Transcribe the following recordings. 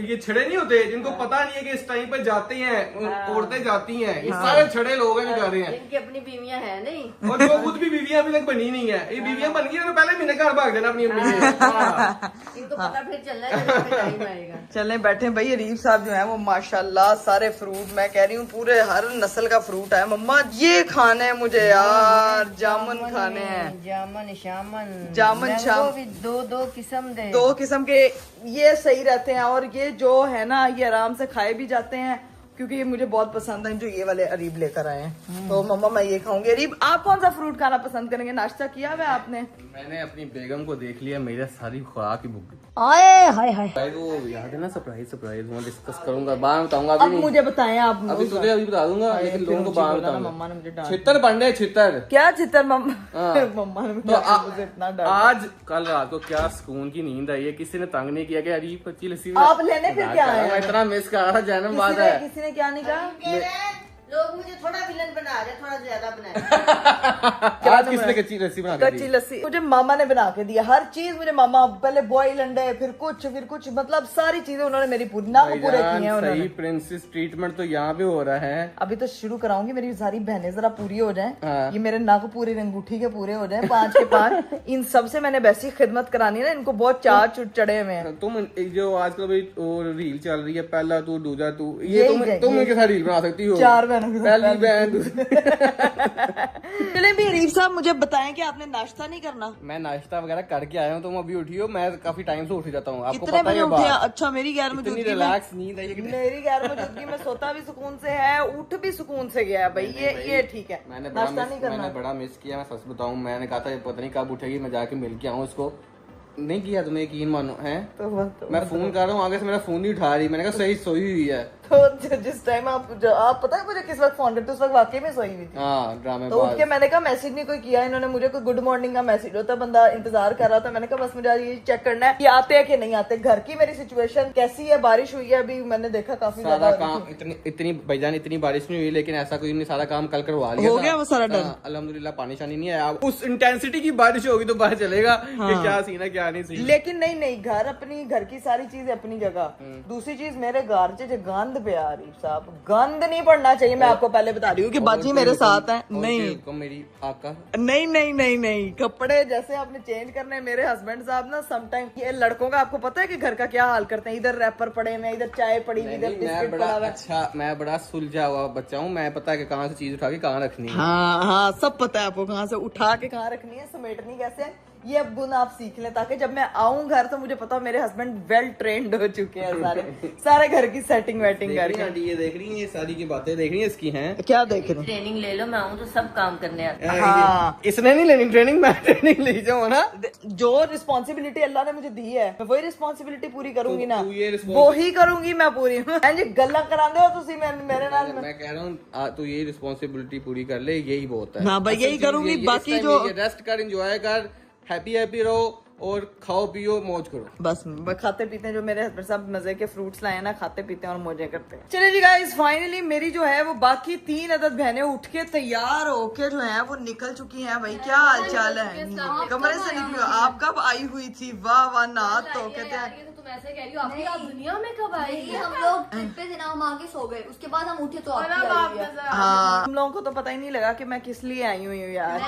ये छड़े नहीं होते जिनको पता नहीं है कि इस टाइम पे जाते हैं, औरतें जाती हैं, ये सारे छड़े लोग हैं जो जा रहे हैं। इनकी अपनी बीवियां हैं नहीं, और जो खुद भी बीवियां अभी तक बनी नहीं है, ये बीवियां बन गई तो पहले महीने घर भाग देना अपनी अपनी। इनको पता फिर चलना है जब टाइम आएगा। चले बैठे भाई। अरीब साहब जो है वो माशाल्लाह सारे फ्रूट, मैं कह रही हूँ पूरे हर नस्ल का फ्रूट है। मम्मा ये खाने हैं मुझे यार, जामुन खाने हैं, जामुन शामन, जामुन शाम, भी दो किस्म दे, 2 किस्म के। ये सही रहते हैं और ये जो है ना ये आराम से खाए भी जाते हैं क्योंकि ये मुझे बहुत पसंद है जो ये वाले अरीब लेकर आए हैं। तो मम्मा मैं ये खाऊंगी। अरीब आप कौन सा फ्रूट खाना पसंद करेंगे? नाश्ता किया हुआ आपने? मैंने अपनी बेगम को देख लिया, मेरा सारी खुराक ही भूख गई। आए हाय हाय। वो याद है ना सरप्राइज मैं डिस्कस करूंगा, बाद में बताऊंगा। अब मुझे बताएं आप। अभी तुझे अभी बता दूंगा, लेकिन लोगों को बाद में बताऊंगा। मम्मा ने मुझे डांट छितर बन रहे, छितर क्या छितर मम्मा? हाँ। मम्मा ने तो मुझे इतना डांटा। आज कल रात को क्या सुकून की नींद आई है, किसी ने तंग नहीं किया कि अरे कच्ची लस्सी आप लेने फिर क्या आए? मैं इतना मिस कर रहा था, जन्म बाद है। किसी ने क्या नहीं कहा? लोग मुझे थोड़ा विलन बना रहे, थोड़ा ज्यादा बना आज किसने कच्ची लस्सी बना के कच्ची लस्सी मुझे मामा ने बना के दिया। हर चीज मुझे मामा, पहले बॉयल अंडे, फिर कुछ, मतलब सारी चीजें उन्होंने मेरी पूरी नाम पूरे किए हैं उन्होंने। सही प्रिंसेस ट्रीटमेंट तो यहाँ पे हो रहा है। अभी तो शुरू कराऊंगी, मेरी सारी बहनें जरा पूरी हो जाएं। हाँ। ये मेरे नाक पूरी अंगूठी के पूरे हो जाएं, 5 के 5। इन सब से मैंने वैसी खिदमत करानी ना, इनको बहुत चार चुट चढ़े हुए हैं। तुम जो आजकल रील चल रही है, पहला तू दूजा तू, ये तुम इनके साथ रील बना सकती हो। 4 बहनों के पहली बहन। चले भी अरीब साहब मुझे बताएं कि आपने नाश्ता नहीं करना? मैं नाश्ता वगैरह करके आया हूँ, तुम अभी उठी हो। मैं काफी टाइम से उठ जाता हूँ, आपको कितने पता बजे है उठे? बात। अच्छा मेरी गैर मौजूदगी में रिलैक्स नींद आई है। मेरी गैर मौजूदगी में सोता भी सुकून से है, उठ भी सुकून से गया है भाई। ये ठीक है। मैंने बड़ा मिस किया, मैं सच बताऊं। मैंने कहा था पता नहीं कब उठेगी, मैं जाके मिल के आऊँ उसको। नहीं किया तुम्हें यकीन मानो है। मैं फोन कर रहा हूँ, आगे से मेरा फोन नहीं उठा रही। मैंने कहा सही सोई हुई है। तो जिस टाइम आप पता है मुझे किस वक्त फोन करते, उस वक्त वाकई में सोई हुई थी। हाँ, ड्रामे तो उठ के मैंने कहा मैसेज नहीं कोई किया इन्होंने मुझे, कोई गुड मॉर्निंग का मैसेज होता है, बंदा इंतजार कर रहा था। मैंने कहा बस मुझे ये चेक करना है कि आते हैं कि नहीं आते। घर की मेरी सिचुएशन कैसी है? बारिश हुई है अभी, मैंने देखा काफी सारा काम इतनी भाईजान इतनी बारिश नहीं हुई, लेकिन ऐसा कोई नहीं, सारा काम कल करवा लिया। हो गया वो सारा डन। अल्हम्दुलिल्लाह पानी शानी नहीं आया। उस इंटेंसिटी की बारिश होगी तो पता चलेगा कि क्या सीन है क्या नहीं सीन। लेकिन नहीं, घर की सारी चीजें अपनी जगह। दूसरी चीज मेरे घर से जो गंद पे आ रही साहब, गंद नहीं पड़ना चाहिए। मैं आपको पहले बता रही हूँ कि बाजी मेरे साथ है। नहीं मेरी आका नहीं, कपड़े जैसे आपने चेंज करने हैं। मेरे हस्बैंड साहब ना समटाइम, ये लड़कों का आपको पता है कि घर का क्या हाल करते हैं। इधर रैपर पड़े हुए, इधर चाय पड़ी हुई, इधर बिस्किट पड़ा हुआ। अच्छा, मैं बड़ा सुलझा हुआ बच्चा हूँ। मैं पता है कि कहाँ से चीज उठा के कहाँ रखनी है। हाँ, सब पता है आपको, कहाँ से उठा के कहाँ रखनी है, समेटनी कैसे है। ये अब गुण आप सीख लें ताकि जब मैं आऊं घर तो मुझे पता हो मेरे हस्बैंड वेल ट्रेंड हो चुके हैं। सारे घर की सेटिंग वेटिंग करके। ये देख रही है, ये सारी की बातें देख रही है इसकी हैं। क्या देख रही? ट्रेनिंग ले लो, मैं आऊँ तो सब काम करने आता। हाँ, इसने नहीं लेनी ट्रेनिंग, मैं ट्रेनिंग ले जाऊँ ना। जो रिस्पॉन्सिबिलिटी अल्लाह ने मुझे दी है मैं वही रिस्पॉन्सिबिलिटी पूरी करूंगी ना, ये वो ही करूंगी मैं पूरी। जी गल्ला करांदे हो तुसी मेरे नाल। मैं कह रहा हूँ तू ये रिस्पॉन्सिबिलिटी पूरी कर ले, यही बहुत है। हाँ भाई, यही करूंगी। बाकी जो रेस्ट कर, एंजॉय कर, हैप्पी रहो और खाओ पियो मौज करो। बस खाते पीते हैं, जो मेरे हस्बैंड साहब मजे के फ्रूट्स लाए ना, खाते पीते हैं और मौजें करते हैं। चलिए जी गाइस, फाइनली मेरी जो है वो बाकी 3 अदद बहनें उठ के तैयार होके जो है वो निकल चुकी हैं। भाई क्या हाल चाल है? कमरे से निकली हो आप? कब आई हुई थी? वाह नहा तो कहते हैं तुम ऐसे कह रही हो, आपकी आप दुनिया में कब आई? हम लोग ट्रिप पे थे ना, हम आके सो गए, उसके बाद हम उठे तो आपकी आई है। हाँ, हम लोगों को तो पता ही नहीं लगा कि मैं किस लिए आई हुई हूँ यार।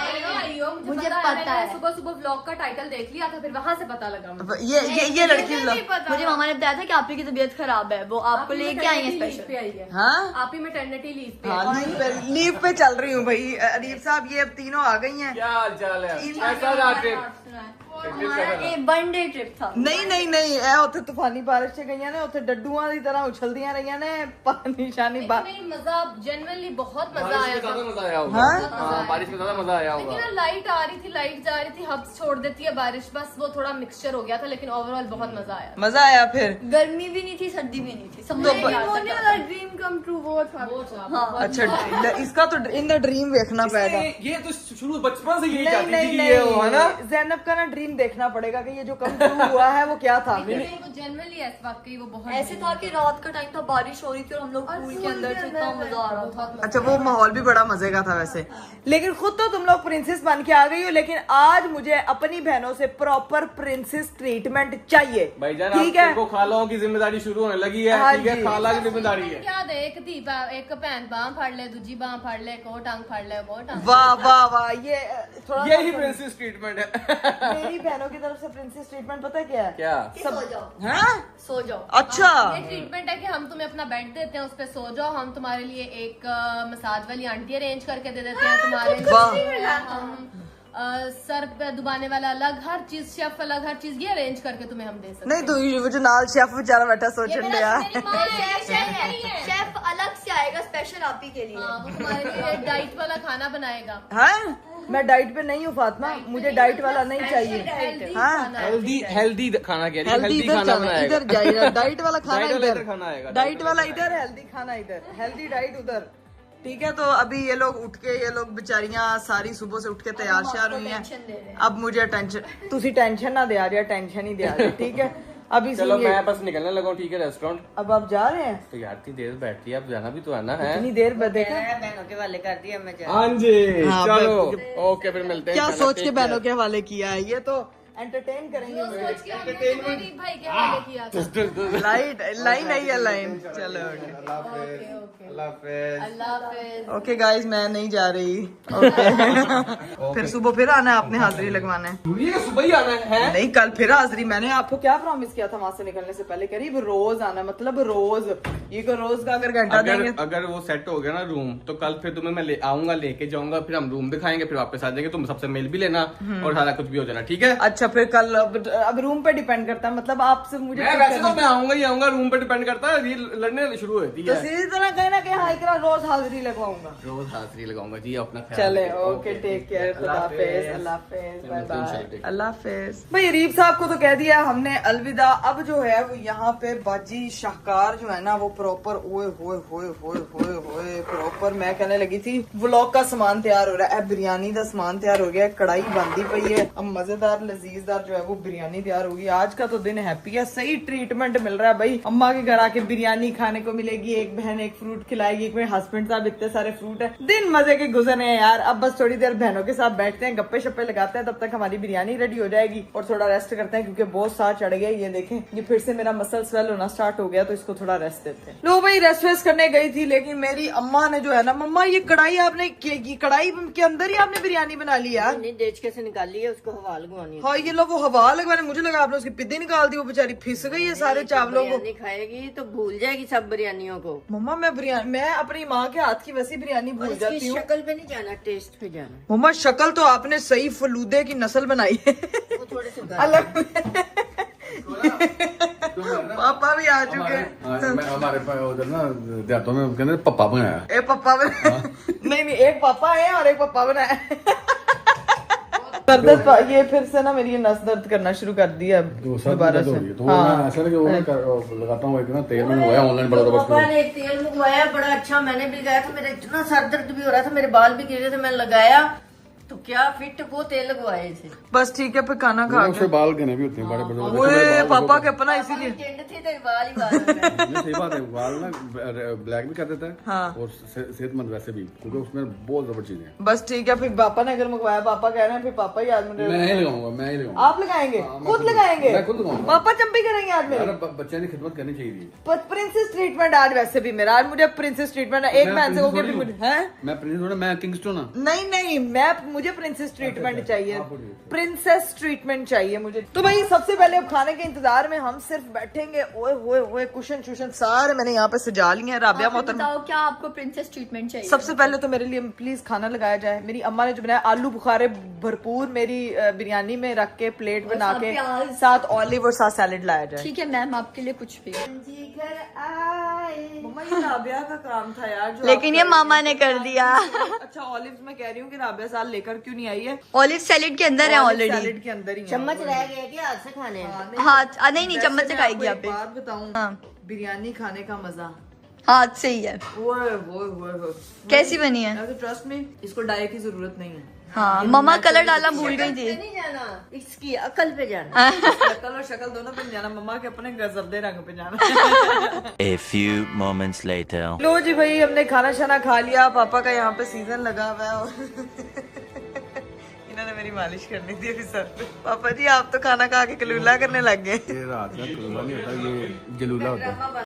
मुझे पता है, सुबह सुबह व्लॉग का टाइटल देख लिया था, फिर वहाँ से पता लगा मुझे। ये लड़की लोग, मुझे मामा ने बताया था कि आपकी तबीयत खराब है, वो आपको लेके आई है स्पेशल पे आई है। हाँ आप ही मैटरनिटी लीव पे। हाँ, लीव पे चल रही हूँ भाई। अरीब साहब ये अब तीनों आ गई हैं। क्या हाल चाल है? कैसा रहा ट्रिप? वन डे ट्रिप था। नहीं ए उत्थे तूफानी बारिश से गई ने, उत्थे डड्डूआं दी तरह उछलदियां रही ने, पानी शानी नहीं, मजा जेन्युइनली बहुत मजा आया था। मजा आया होगा। हाँ, बारिश में ज्यादा मजा आया होगा। लेकिन ना लाइट आ रही थी, लाइट जा रही थी, हब्स छोड़ देती है बारिश, बस वो थोड़ा मिक्सचर हो गया था, लेकिन ओवरऑल बहुत मजा आया। मजा आया। फिर गर्मी भी नहीं थी, सर्दी भी नहीं थी, सब ड्रीम कम ट्रू वो था। अच्छा, इसका तो इन द ड्रीम देखना पड़ेगा। ये तो शुरू बचपन से यही चाहती थी कि ये हो, है ना? ज़ैनब का ना ड्रीम ड्रीम देखना पड़ेगा कि ये जो कम ट्रू हुआ है वो क्या था। नहीं, वो जनरली वाकई वो बहुत ऐसे था कि रात का टाइम था, बारिश हो रही थी और हम लोग पूल के अंदर थे, इतना मजा आ रहा था। अच्छा वो माहौल भी बड़ा मजे का था वैसे, लेकिन खुद तो तुम लोग प्रिंसेस बन के आ गई हो, लेकिन आज मुझे अपनी बहनों से प्रॉपर प्रिंसेस ट्रीटमेंट चाहिए। भाईजान ठीक है, आपको खालाओं की जिम्मेदारी शुरू होने लगी है। हाँ ठीक है, जी। खाला की जिम्मेदारी है। क्या दे एक धी एक भैन बाह फाड़ ले, दूजी बाह फाड़ ले, को टांग फाड़ ले, वो टांग। वाह वाह वाह, ये थोड़ा यही प्रिंसेस ट्रीटमेंट है। मेरी बहनों की तरफ से प्रिंसेस ट्रीटमेंट पता है क्या है? क्या? सो जाओ, हाँ? सो जाओ। अच्छा ये ट्रीटमेंट है कि हम तुम्हें अपना बेड देते हैं, उस पे सो जाओ, हम तुम्हारे लिए एक मसाज वाली आंटी अरेंज करके दे देते हैं, तुम्हारे हम सर पे दुबाने वाला अलग, हर चीज शेफ अलग, हर चीज ये अरेंज करके तुम्हें हम दे सकते हैं। नहीं तो वो जो नाल शेफ बेचारा बैठा सोचने लिया। मेरी माँ है, शेफ अलग से आएगा स्पेशल आप ही के लिए। हाँ, वो तुम्हारे लिए डाइट वाला खाना बनाएगा। हाँ मैं डाइट पे नहीं हूँ फातिमा, मुझे डाइट वाला नहीं चाहिए। हेल्दी हाँ खाना है। हेल्दी खाना कह रही है। हेल्दी हेल्दी इधर खाना जाना, बनाएगा। इधर जाइए, डाइट वाला खाना डाइट वाला इधर, इधर खाना आएगा। डाइट वाला इधर, हेल्दी खाना इधर, हेल्दी डाइट उधर। ठीक है, तो अभी ये लोग उठ के, ये लोग बेचारियां सारी सुबह से उठ के तैयार श्यार हुई हैं। अब मुझे टेंशन, तुसी टेंशन ना दे आ रही, टेंशन ही दे आ रही। ठीक है अभी चलो सुनिए, मैं बस निकलने लगा हूँ। ठीक है, रेस्टोरेंट। अब आप जा रहे हैं? तो यार इतनी देर बैठ रही है, अब जाना भी तो है ना। है इतनी देर बाद देखा, बहनों के वाले कर दिया मैं हाँ जी। हाँ, चलो ओके, फिर मिलते हैं। क्या चलो, सोच के take बहनों care। के हवाले किया है, ये तो एंटरटेन करेंगे जो मुझे। सोच के हमने गरीब भाई के हवाले किया था। लाइट लाइन नहीं है, लाइन चलो। अल्लाह हाफिज। अल्लाह हाफिज। ओके गाइस, मैं नहीं जा रही। ओके फिर सुबह फिर आना है, आपने हाजिरी लगवाना है। ये सुबह ही आना है? नहीं कल फिर हाजिरी, मैंने आपको क्या प्रॉमिस किया था वहां से निकलने से पहले, करीब रोज आना, मतलब रोज। ये को रोज का अगर घंटा देंगे, अगर वो सेट हो गया ना रूम, तो कल फिर तुम्हें मैं ले आऊंगा, लेके जाऊंगा, फिर हम रूम दिखाएंगे, फिर वापस आ जाएंगे। तुम सबसे मिल भी लेना और सारा कुछ भी हो जाना। ठीक है? अच्छा फिर कल अब रूम पे डिपेंड करता है, मतलब आपसे मुझे मैं वैसे तो मैं आऊंगा ही आऊंगा, रूम पे डिपेंड करता है। ये लड़ने शुरू होती तो है। सीधी तरह कहना कि हाँ इकरा रोज हाजिरी लगवाऊंगा। रोज हाजिरी लगाऊंगा जी, अपना ख्याल चले रखिए। ओके, टेक केयर, खुदा हाफिज, अल्लाह हाफिज, बाय मिलते हैं बाय, इंशाल्लाह। अल्लाह हाफिज। भाई रीफ साहब को तो कह दिया हमने अलविदा। अब जो है वो यहाँ पे बाजी शाहकार जो है ना वो प्रॉपर ओए होए होए होए होए होए प्रॉपर, मैं कहने लगी थी व्लॉग का सामान तैयार हो रहा है। बिरयानी का सामान तैयार हो गया, कढ़ाई बंदी पई है, अब मजेदार लजीजदार जो है वो बिरयानी तैयार होगी। आज का तो दिन हैप्पी है, सही ट्रीटमेंट मिल रहा है भाई। अम्मा के घर आके बिरयानी खाने को मिलेगी, एक बहन एक फ्रूट खिलाएगी, एक मेरे हस्बैंड साहब, इतने सारे फ्रूट है। दिन मजे के गुजरने हैं यार। अब बस थोड़ी देर बहनों के साथ बैठते हैं, गप्पे शप्पे लगाते हैं, तब तक हमारी बिरयानी रेडी हो जाएगी और थोड़ा रेस्ट करते हैं क्योंकि बहुत साथ चढ़ गया। ये देखें, ये फिर से मेरा मसल स्वेल होना स्टार्ट हो गया, तो इसको थोड़ा रेस्ट देते हैं। लो भाई रेस्ट वेस्ट करने गई थी, लेकिन मेरी अम्मा ने जो है ना, मम्मा ये कढ़ाई आपने कढ़ाई के अंदर ही आपने बिरयानी बना ली यार। नहीं देचके से निकाली है, उसको हवा लगवानी है। हाँ ये लो वो हवा लगवाने, मुझे लगा आपने उसकी पिद्दी निकाल दी, वो बेचारी फिस गई है सारे चावलों को। बिरयानी खाएगी तो भूल जाएगी सब बिरयानियों को। मम्मा मैं अपनी माँ के हाथ की वैसी बिरयानी भूल जाती इसकी हूँ। शक्ल पे नहीं जाना, टेस्ट पे जाना। मम्मा शक्ल तो आपने सही फलूदे की नस्ल बनाई है। वो थोड़े से अलग पापा भी आ चुके हैं। हमारे उधर ना देहातों में कहते हैं पप्पा बनाया। एक पप्पा बना नहीं एक पापा है और एक पप्पा बना है। दर्द ये फिर से ना मेरी नस दर्द करना शुरू कर दिया दोबारा से। तो मैं ऐसा कि वो लगाता हूँ एक ना तेल में मंगवाया ऑनलाइन बड़ा पापा ने एक तेल मंगवाया बड़ा अच्छा, मैंने भी लगाया था, मेरा इतना सर दर्द भी हो रहा था, मेरे बाल भी गिर रहे थे, मैंने लगाया तो क्या फिट वो तेल लगवाए थे। बस ठीक है, फिर खाना खा उससे बाल गने भी होते हैं बड़े बड़े। ओए पापा के अपना इसीलिए टिंड थी तो बाल ही बाल हो गए। सही बात है, बाल ना ब्लैक भी कर देता है हाँ। और सेहतमंद वैसे भी, क्योंकि उसमें बहुत जबरदस्त चीजें हैं। बस ठीक है, फिर पापा ने अगर मंगवाया, पापा कह रहे हैं, फिर पापा ही आज मुझे मैं ही लगाऊंगा, मैं ही लगाऊंगा। आप लगाएंगे, खुद लगाएंगे, मैं खुद लगाऊंगा। पापा चंपी करेंगे आज मेरे। यार बच्चे की खिदमत करनी चाहिए। प्रिंसेस ट्रीटमेंट आज वैसे भी मेरा, आज मुझे प्रिंसेस ट्रीटमेंट है। एक बहन से होके भी मुझे है मैं प्रिंस हूं ना, मैं किंगस्टन हूं। नहीं मैं मुझे प्रिंसेस ट्रीटमेंट चाहिए, प्रिंसेस ट्रीटमेंट चाहिए मुझे। तो भाई सबसे पहले अब खाने के इंतजार में हम सिर्फ बैठेंगे। ओए होए होए कुशन शुशन सारे मैंने यहाँ पे सजा लिए हैं। राबिया आप मोहतरमा, बताओ क्या आपको प्रिंसेस ट्रीटमेंट चाहिए? सबसे पहले तो मेरे लिए प्लीज खाना लगाया जाए। मेरी अम्मा ने जो बनाया आलू बुखारे भरपूर मेरी बिरयानी में रख के प्लेट और बना साथ के, प्याज। साथ ऑलिव और साथ सैलेड लाया जाए। ठीक है मैम, आपके लिए कुछ भी। मम्मा ये राबिया का काम था यार, जो लेकिन आप ये कर मामा रही ने हैं। कर दिया। अच्छा ऑलिव्स मैं कह रही हूँ कि राबिया साल लेकर क्यों नहीं आई है? ऑलिव सैलेड के अंदर है ऑलरेडी। सैलेड के अंदर ही है। चम्मच रह गया क्या हाथ से खाने हैं? हाँ नहीं वैसे चम्मच से मैं खाएगी आपको आप एक बात बताऊं, हाँ। बिरयानी खाने का मजा हाथ से ही है। ओए होए होए होए। कैसी बनी है? ट्रस्ट में इसको डाई की जरूरत नहीं है। हाँ मम्मा कलर डालना भूल गई थी। नहीं जाना, इसकी अकल पे जाना। शक्ल और शक्ल दोनों पे जाना, मम्मा के अपने गजबदे रंग पे जाना। A few moments later. लो जी भाई, हमने खाना शाना खा लिया। पापा का यहाँ पे सीजन लगा हुआ है और इन्होंने मेरी मालिश करनी थी अभी सर पे। पापा जी आप तो खाना खा के कलूला करने लग गए। ये रात का कलूला नहीं होता, ये जलूला होता है।